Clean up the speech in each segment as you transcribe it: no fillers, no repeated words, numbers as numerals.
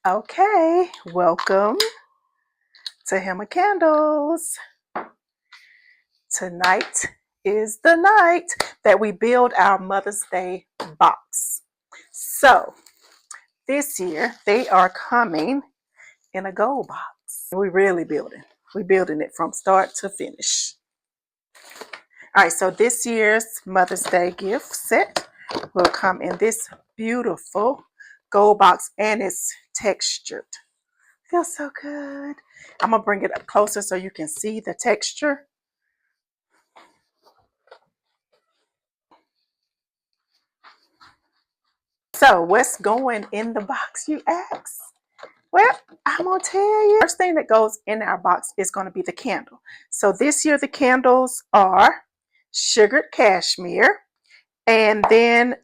Okay, welcome to Hymn of Candles. Tonight is the night that we build our Mother's Day box. So this year they are coming in a gold box. We're really building. We're building it from start to finish. All right, so this year's Mother's Day gift set will come in this beautiful gold box, and it's textured. Feels so good. I'm gonna bring it up closer so you can see the texture. So what's going in the box, you ask? Well, I'm gonna tell you. First thing that goes in our box is gonna be the candle. So this year the candles are sugared cashmere, and then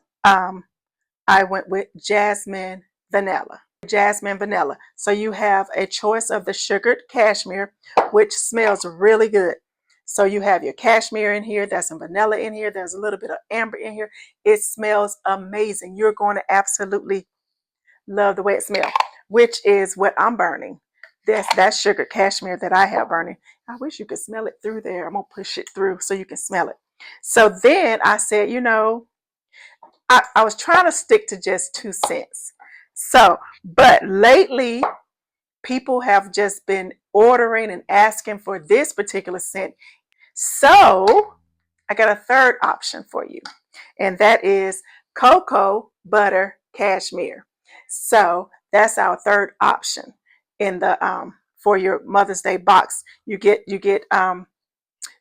I went with jasmine vanilla. Jasmine vanilla. So you have a choice of the sugared cashmere, which smells really good. So you have your cashmere in here, there's some vanilla in here, there's a little bit of amber in here. It smells amazing. You're going to absolutely love the way it smells, which is what I'm burning. That's sugared cashmere that I have burning. I wish you could smell it through there. I'm gonna push it through so you can smell it. So then I said, I was trying to stick to just 2 cents. So, but lately people have just been ordering and asking for this particular scent. So I got a third option for you, and that is cocoa butter cashmere. So that's our third option in the for your Mother's Day box. You get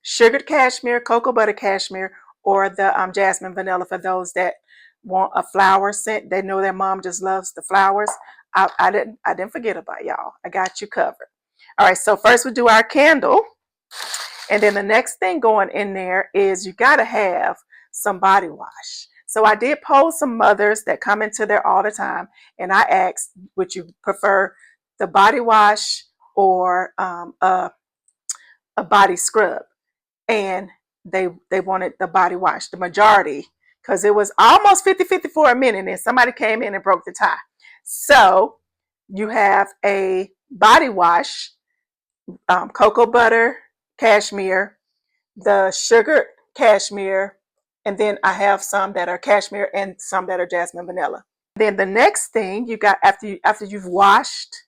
sugared cashmere, cocoa butter cashmere, or the jasmine vanilla for those that want a flower scent. They know their mom just loves the flowers. I didn't forget about y'all. I got you covered. All right, so first we do our candle, and then the next thing going in there is you got to have some body wash. So I did poll some mothers that come into there all the time, and I asked, would you prefer the body wash or a body scrub? And they wanted the body wash, the majority, because it was almost 50-50 for a minute, and somebody came in and broke the tie. So you have a body wash, cocoa butter cashmere, the sugar cashmere, and then I have some that are cashmere and some that are jasmine vanilla. Then the next thing you got, after you've washed,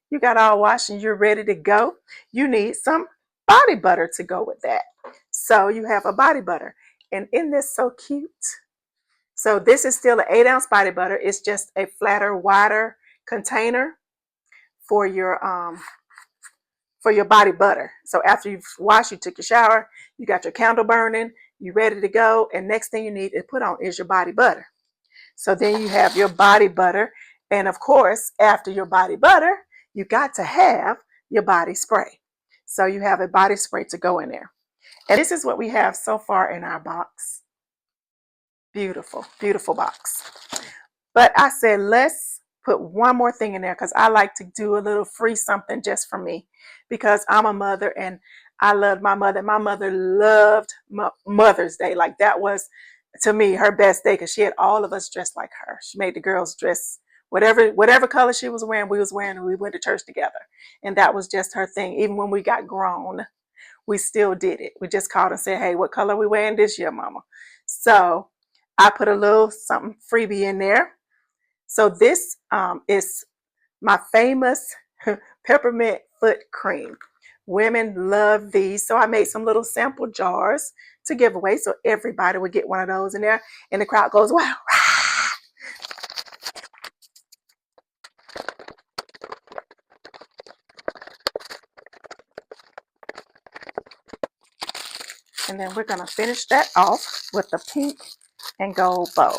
you got all washed and you're ready to go, you need some body butter to go with that. So you have a body butter, and isn't this so cute? So this is still an 8-ounce body butter. It's just a flatter, wider container for your body butter. So after you've washed, you took your shower, you got your candle burning, you ready to go, and next thing you need to put on is your body butter. So then you have your body butter, and of course, after your body butter, you got to have your body spray. So you have a body spray to go in there. And this is what we have so far in our box. Beautiful, beautiful box. But I said, let's put one more thing in there, because I like to do a little free something just for me, because I'm a mother and I love my mother. My mother loved Mother's Day. Like, that was, to me, her best day, because she had all of us dressed like her. She made the girls dress whatever color she was wearing, we was wearing, and we went to church together. And that was just her thing. Even when we got grown, we still did it. We just called and said, hey, what color are we wearing this year, mama? So I put a little something freebie in there. So this is my famous peppermint foot cream. Women love these. So I made some little sample jars to give away, so everybody would get one of those in there, and the crowd goes, wow. And then we're gonna finish that off with the pink and gold bow.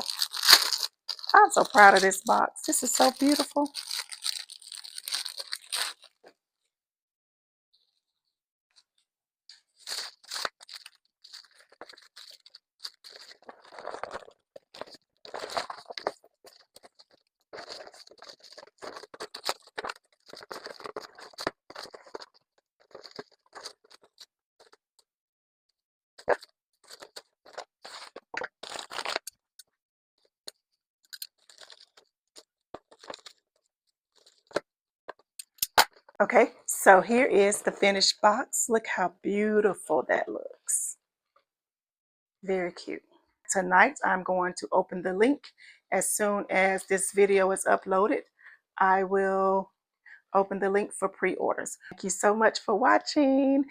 I'm so proud of this box. This is so beautiful. Okay, so here is the finished box. Look how beautiful that looks. Very cute. Tonight, I'm going to open the link as soon as this video is uploaded. I will open the link for pre-orders. Thank you so much for watching.